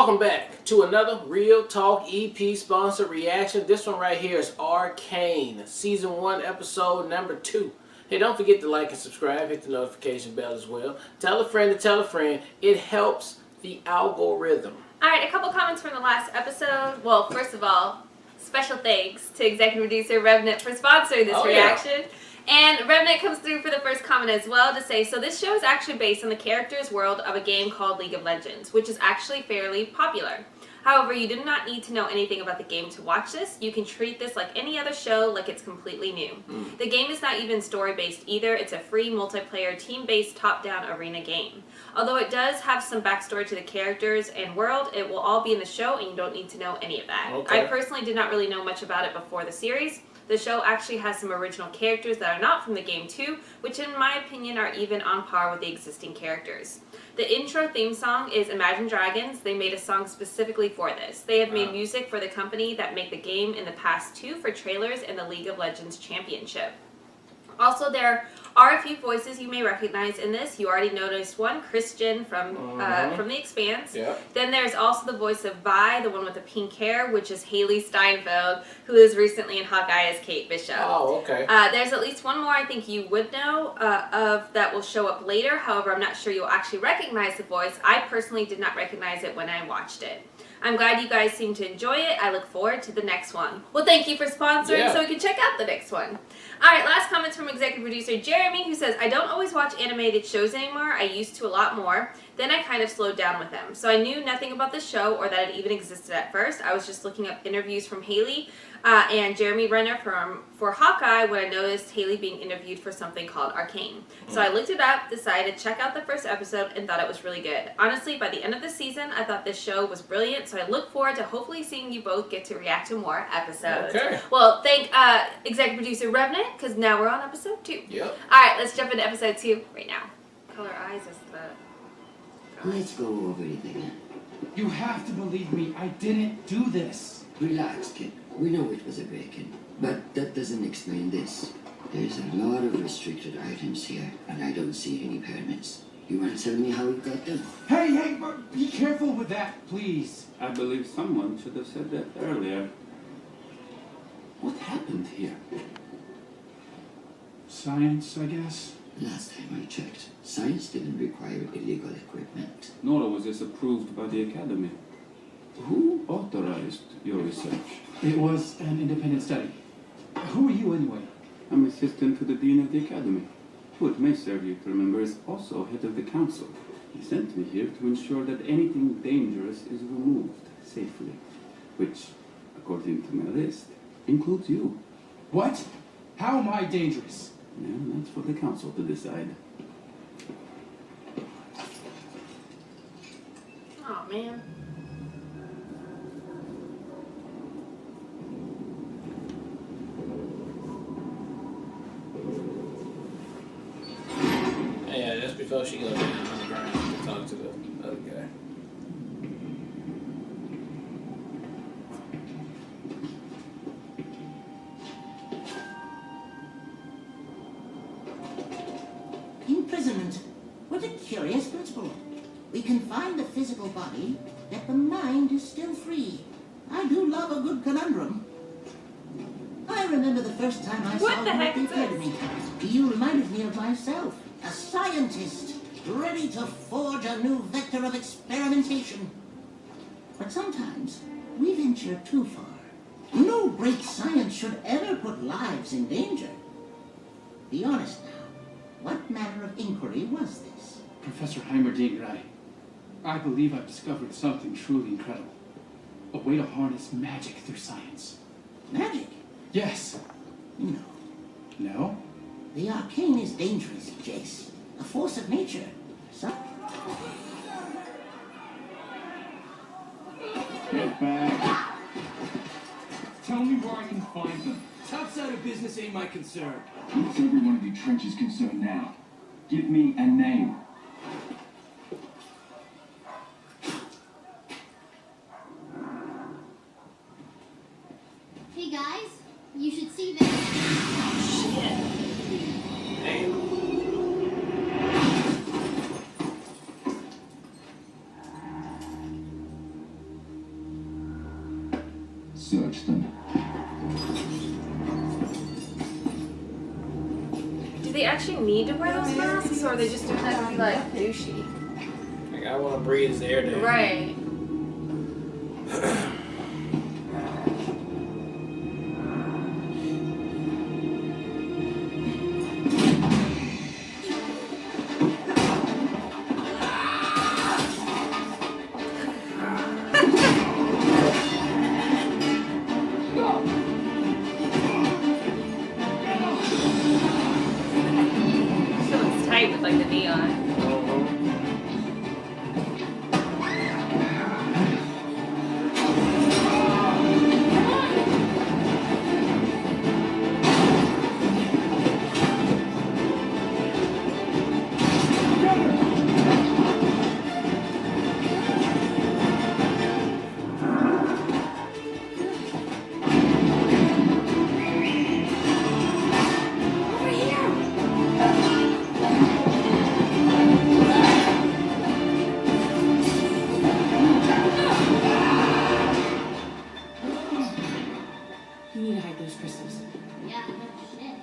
Welcome back to another Real Talk EP sponsored reaction. This one right here is Arcane, Season 1, Episode number 2. Hey, don't forget to like and subscribe. Hit the notification bell as well. Tell a friend to tell a friend. It helps the algorithm. Alright, a couple comments from the last episode. Well, first of all, special thanks to executive producer Revenant for sponsoring this reaction. And Revenant comes through for the first comment as well to say, so this show is actually based on the characters' world of a game called League of Legends, which is actually fairly popular. However, you do not need to know anything about the game to watch this. You can treat this like any other show, like it's completely new. The game is not even story-based either. It's a free multiplayer, team-based, top-down arena game. Although it does have some backstory to the characters and world, it will all be in the show and you don't need to know any of that. Okay. I personally did not really know much about it before the series. The show actually has some original characters that are not from the game too, which in my opinion are even on par with the existing characters. The intro theme song is Imagine Dragons. They made a song specifically for this. They have made music for the company that make the game in the past too for trailers and the League of Legends Championship. Also, there are a few voices you may recognize in this. You already noticed one, Christian from The Expanse. Yep. Then there's also the voice of Vi, the one with the pink hair, which is Haley Steinfeld, who is recently in Hawkeye as Kate Bishop. Oh, okay. There's at least one more I think you would know of that will show up later. However, I'm not sure you'll actually recognize the voice. I personally did not recognize it when I watched it. I'm glad you guys seem to enjoy it. I look forward to the next one. Well, thank you for sponsoring so we can check out the next one. Alright, last comments from executive producer Jeremy, who says, I don't always watch animated shows anymore. I used to a lot more. Then I kind of slowed down with them. So I knew nothing about the show or that it even existed at first. I was just looking up interviews from Haley and Jeremy Renner for Hawkeye when I noticed Haley being interviewed for something called Arcane. So I looked it up, decided to check out the first episode, and thought it was really good. Honestly, by the end of the season, I thought this show was brilliant, so I look forward to hopefully seeing you both get to react to more episodes. Okay. Well, thank executive producer Revenant, because now we're on episode 2. Yep. Alright, let's jump into episode 2 right now. Color eyes is the... Let's go over it again. You have to believe me, I didn't do this. Relax, kid. We know it was a break-in, but that doesn't explain this. There's a lot of restricted items here, and I don't see any permits. You want to tell me how we got them? Hey, be careful with that, please. I believe someone should have said that earlier. What happened here? Science, I guess. Last time I checked, science didn't require illegal equipment. Nor was this approved by the Academy. Who authorized your research? It was an independent study. Who are you, anyway? I'm assistant to the Dean of the Academy, who it may serve you to remember is also head of the Council. He sent me here to ensure that anything dangerous is removed safely, which, according to my list, includes you. What? How am I dangerous? Yeah, that's for the Council to decide. Oh man. Yeah, just before she goes down on the ground to talk to the other guy. Imprisonment. What a curious principle. We confine the physical body, yet the mind is still free. I do love a good conundrum. I remember the first time I saw you at the Academy. You reminded me of myself, a scientist, ready to forge a new vector of experimentation. But sometimes we venture too far. No great science should ever put lives in danger. Be honest now. What manner of inquiry was this? Professor Heimerdinger, I believe I've discovered something truly incredible. A way to harness magic through science. Magic? Yes. No. No? The arcane is dangerous, Jayce. A force of nature. Get back. Tell me where I can find them. Outside of business ain't my concern. What's every one of you trenches concerned now? Give me a name. Hey guys, you should see this. Search them. Do they actually need to wear those masks, or are they just doing that to be like douchey? Like, I want to breathe his air down. Right. Feels tight with like the neon. You need to hide those crystals. Yeah, no shit.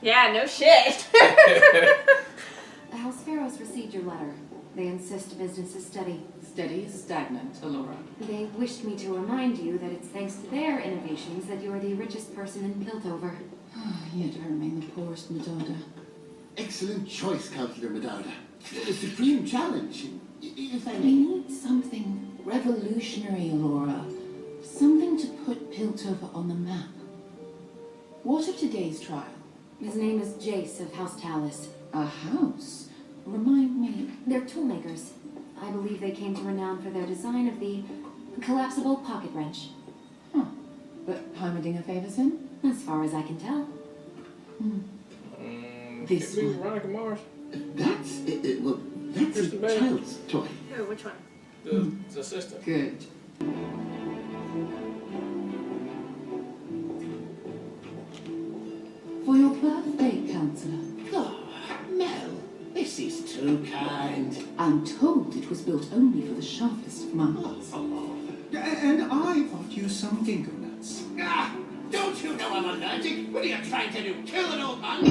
Yeah, no shit. The House Pharaohs received your letter. They insist business is steady. Steady is stagnant, Alora. They wished me to remind you that it's thanks to their innovations that you are the richest person in Piltover. Yet I remain the poorest Madonna. Excellent choice, Councillor Madonna. A supreme challenge, if I We may. need something revolutionary, Alora. Something to put Piltover on the map. What of today's trial? His name is Jayce of House Talus. A house? Remind me. They're toolmakers. I believe they came to renown for their design of the collapsible pocket wrench. Huh. But Heimerdinger favors him? As far as I can tell. This could be one. Veronica Mars. That's a Kristen Bell. child's toy. Oh, which one? The assistant. Good. For your birthday, Counselor. Oh, Mel, this is too kind. I'm told it was built only for the sharpest of minds. And I thought you some ginkgo nuts. Ah, don't you know I'm allergic? What are you trying to do? Kill an old man?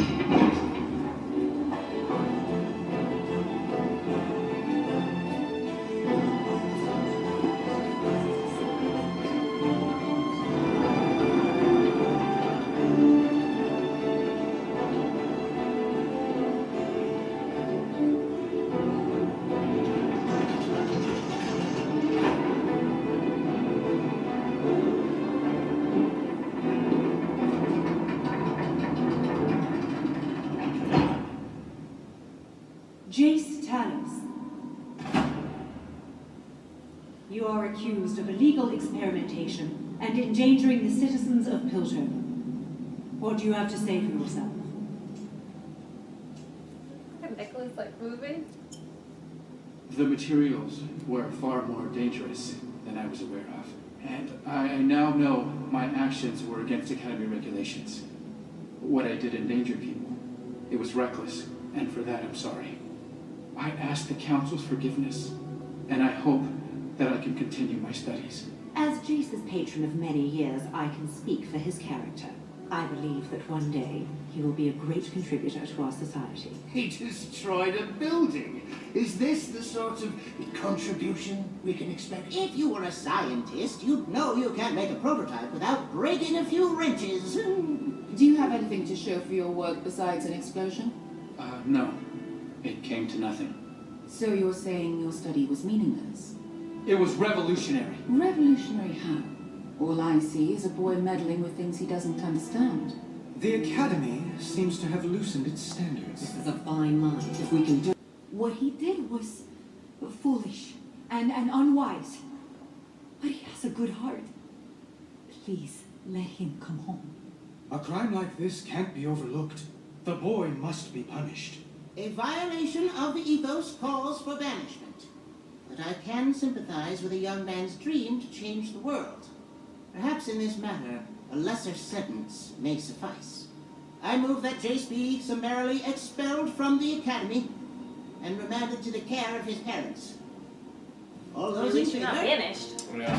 Jayce Talus. You are accused of illegal experimentation and endangering the citizens of Piltover. What do you have to say for yourself? Nicholas like moving. The materials were far more dangerous than I was aware of. And I now know my actions were against Academy regulations. What I did endangered people. It was reckless, and for that I'm sorry. I ask the Council's forgiveness, and I hope that I can continue my studies. As Jayce's patron of many years, I can speak for his character. I believe that one day he will be a great contributor to our society. He destroyed a building. Is this the sort of contribution we can expect? If you were a scientist, you'd know you can't make a prototype without breaking a few wrenches. Do you have anything to show for your work besides an explosion? No. It came to nothing. So you're saying your study was meaningless? It was revolutionary. Revolutionary how? All I see is a boy meddling with things he doesn't understand. The Academy seems to have loosened its standards. This is a fine mind. If we can do... What he did was foolish and unwise. But he has a good heart. Please, let him come home. A crime like this can't be overlooked. The boy must be punished. A violation of the ethos calls for banishment. But I can sympathize with a young man's dream to change the world. Perhaps in this matter, a lesser sentence may suffice. I move that Jayce be summarily expelled from the Academy and remanded to the care of his parents. All At those in least you're not favor? banished. Yeah.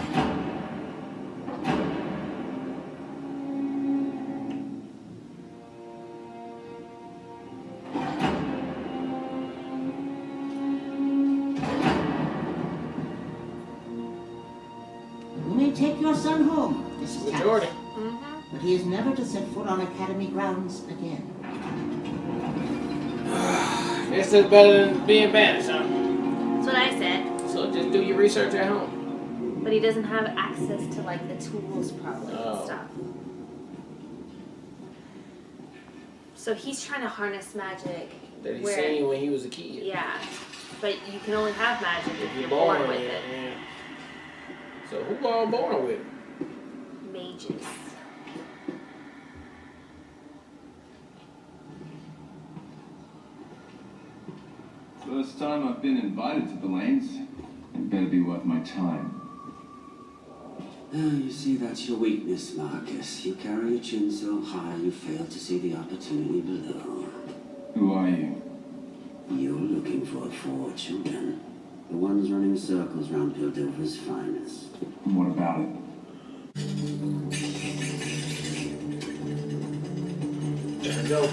son home, Mrs. Majority. Harris. But he is never to set foot on Academy grounds again. This is better than being banished, huh? That's what I said. So just do your research at home. But he doesn't have access to like the tools probably and stuff. So he's trying to harness magic. That he seen when he was a kid. Yeah. But you can only have magic if you're born with it. Yeah. So who all born with it? Mages. First time I've been invited to the lanes. It better be worth my time. You see, that's your weakness, Marcus. You carry your chin so high you fail to see the opportunity below. Who are you? You're looking for 4 children. The ones running circles round Piltover's finest. And what about it? There we go.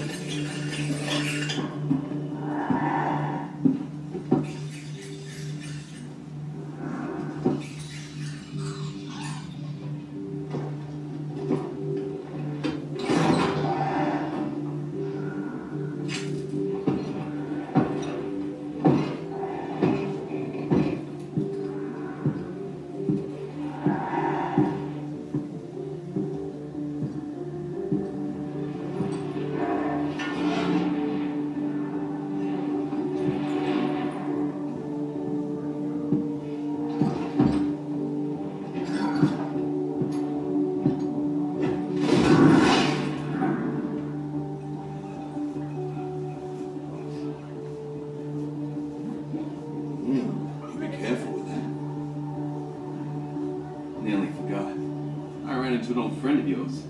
Into an old friend of yours.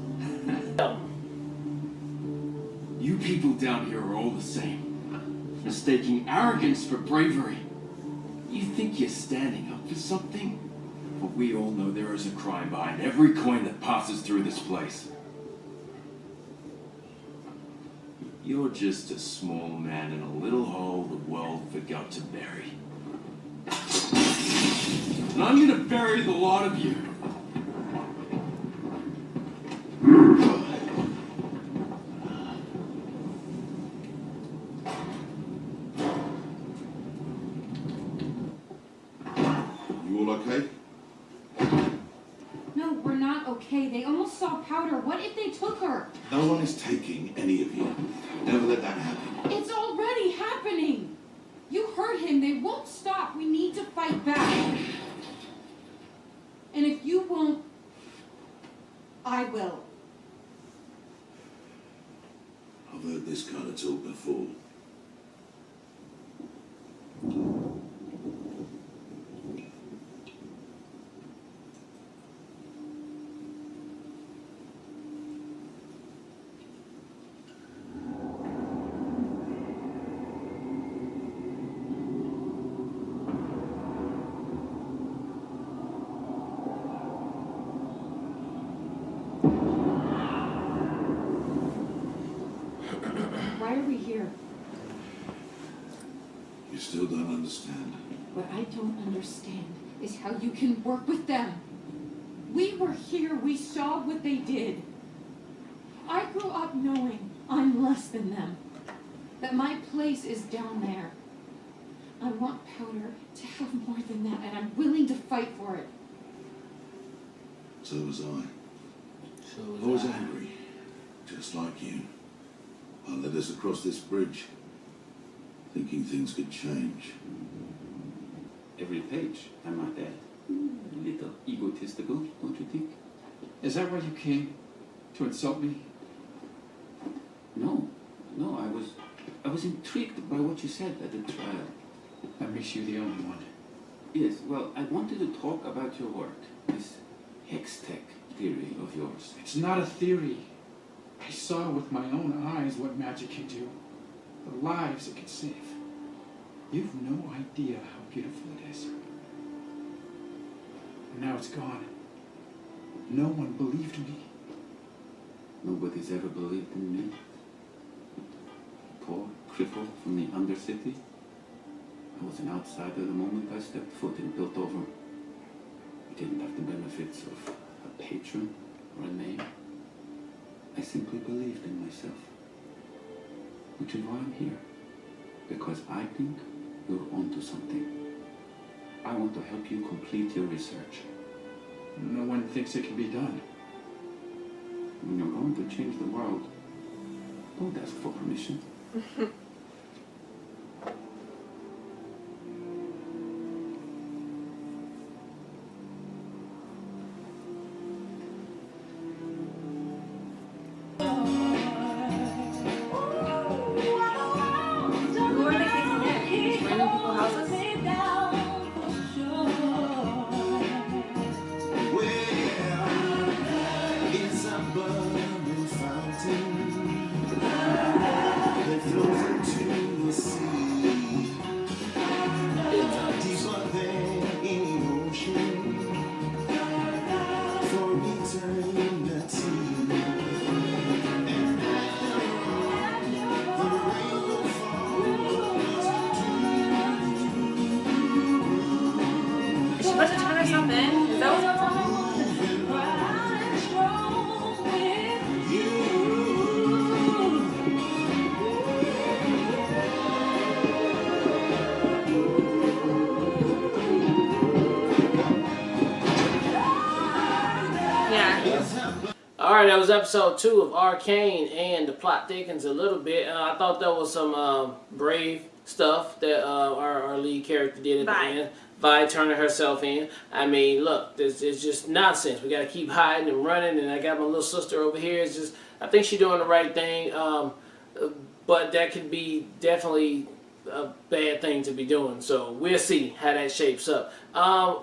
You people down here are all the same. Mistaking arrogance for bravery. You think you're standing up for something? But we all know there is a crime behind every coin that passes through this place. You're just a small man in a little hole the world forgot to bury. And I'm gonna bury the lot of you. Okay, they almost saw Powder. What if they took her? No one is taking any of you. Never let that happen. It's already happening. You heard him. They won't stop. We need to fight back. And if you won't, I will. I've heard this kind of talk before. Why are we here? You still don't understand. What I don't understand is how you can work with them. We were here. We saw what they did. I grew up knowing I'm less than them. That my place is down there. I want Powder to have more than that, and I'm willing to fight for it. So was I. I was angry, just like you. I led us across this bridge, thinking things could change. Every page, I might add. A little egotistical, don't you think? Is that why you came? To insult me? No, I was intrigued by what you said at the trial. That makes you the only one. Yes, well, I wanted to talk about your work, this Hextech theory of yours. It's not a theory. I saw with my own eyes what magic can do, the lives it can save. You've no idea how beautiful it is. And now it's gone. No one believed me. Nobody's ever believed in me. Poor cripple from the Undercity. I was an outsider the moment I stepped foot in Piltover. I didn't have the benefits of a patron, or a name. I simply believed in myself. Which is why I'm here. Because I think you're onto something. I want to help you complete your research. No one thinks it can be done. When you're going to change the world, don't ask for permission. Who are the kids in there? Just random people's houses? It's a burning fountain that flows into the sea, deeper than any ocean for eternity. And after the rain will fall. Is she about to turn herself in? Is that what's going on? Alright, that was episode 2 of Arcane, and the plot thickens a little bit. I thought there was some brave stuff that our lead character did at the end. Vi turning herself in. I mean, look, it's just nonsense. We gotta keep hiding and running, and I got my little sister over here. It's just, I think she's doing the right thing, but that could be definitely a bad thing to be doing. So we'll see how that shapes up.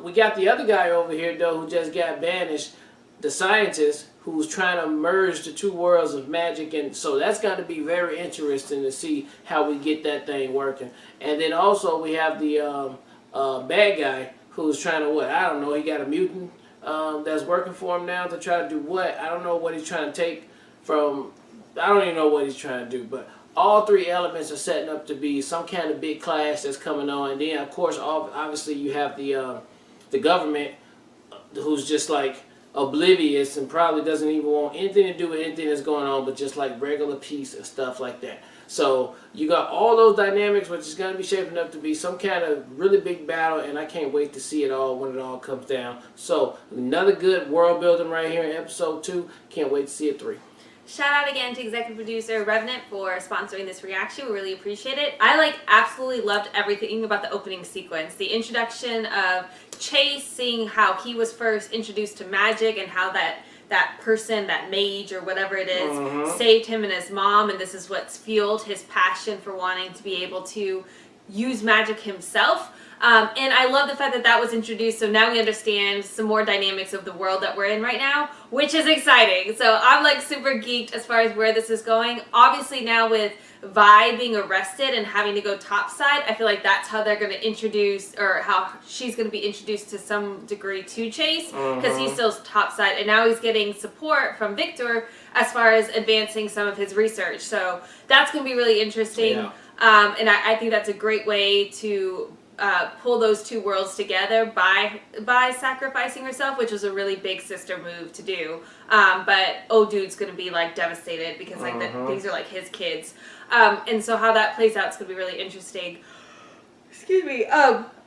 We got the other guy over here, though, who just got banished, the scientist, who's trying to merge the two worlds of magic, and so that's going to be very interesting to see how we get that thing working. And then also we have the bad guy who's trying to, what, I don't know, he got a mutant that's working for him now to try to do what? I don't know what he's trying to take from, I don't even know what he's trying to do, but all three elements are setting up to be some kind of big clash that's coming on. And then, of course, obviously you have the government, who's just like oblivious and probably doesn't even want anything to do with anything that's going on, but just like regular peace and stuff like that. So you got all those dynamics, which is going to be shaping up to be some kind of really big battle, and I can't wait to see it all when it all comes down. So another good world building right here in episode 2. Can't wait to see it 3. Shout out again to executive producer Revenant for sponsoring this reaction. We really appreciate it. I absolutely loved everything about the opening sequence. The introduction of Jayce, seeing how he was first introduced to magic and how that person, that mage or whatever it is, saved him and his mom, and this is what's fueled his passion for wanting to be able to use magic himself. And I love the fact that that was introduced, so now we understand some more dynamics of the world that we're in right now, which is exciting. So I'm like super geeked as far as where this is going. Obviously now with Vi being arrested and having to go topside, I feel like that's how they're going to introduce, or how she's going to be introduced to some degree to Jayce, because he's still topside, and now he's getting support from Victor as far as advancing some of his research. So that's going to be really interesting. Yeah. And I think that's a great way to pull those two worlds together by sacrificing herself, which was a really big sister move to do. But old dude's gonna be like devastated because like these are like his kids, and so how that plays out is gonna be really interesting. Excuse me.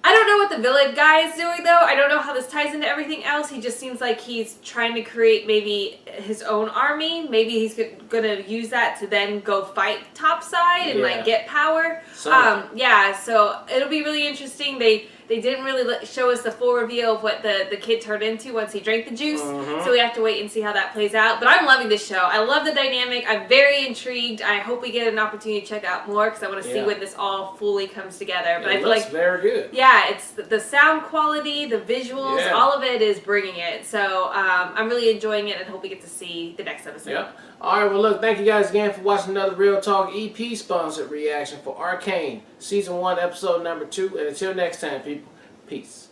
I don't know what the villain guy is doing though. I don't know how this ties into everything else. He just seems like he's trying to create maybe his own army. Maybe he's gonna use that to then go fight topside and like get power. Yeah, so it'll be really interesting. They didn't really show us the full reveal of what the kid turned into once he drank the juice. So we have to wait and see how that plays out. But I'm loving this show. I love the dynamic. I'm very intrigued. I hope we get an opportunity to check out more because I want to see when this all fully comes together. But I feel like very good. Yeah, it's the sound quality, the visuals, all of it is bringing it. So I'm really enjoying it and hope we get to see the next episode. Yep. All right, well, look, thank you guys again for watching another Real Talk EP sponsored reaction for Arcane, Season 1, Episode number 2. And until next time, people, peace.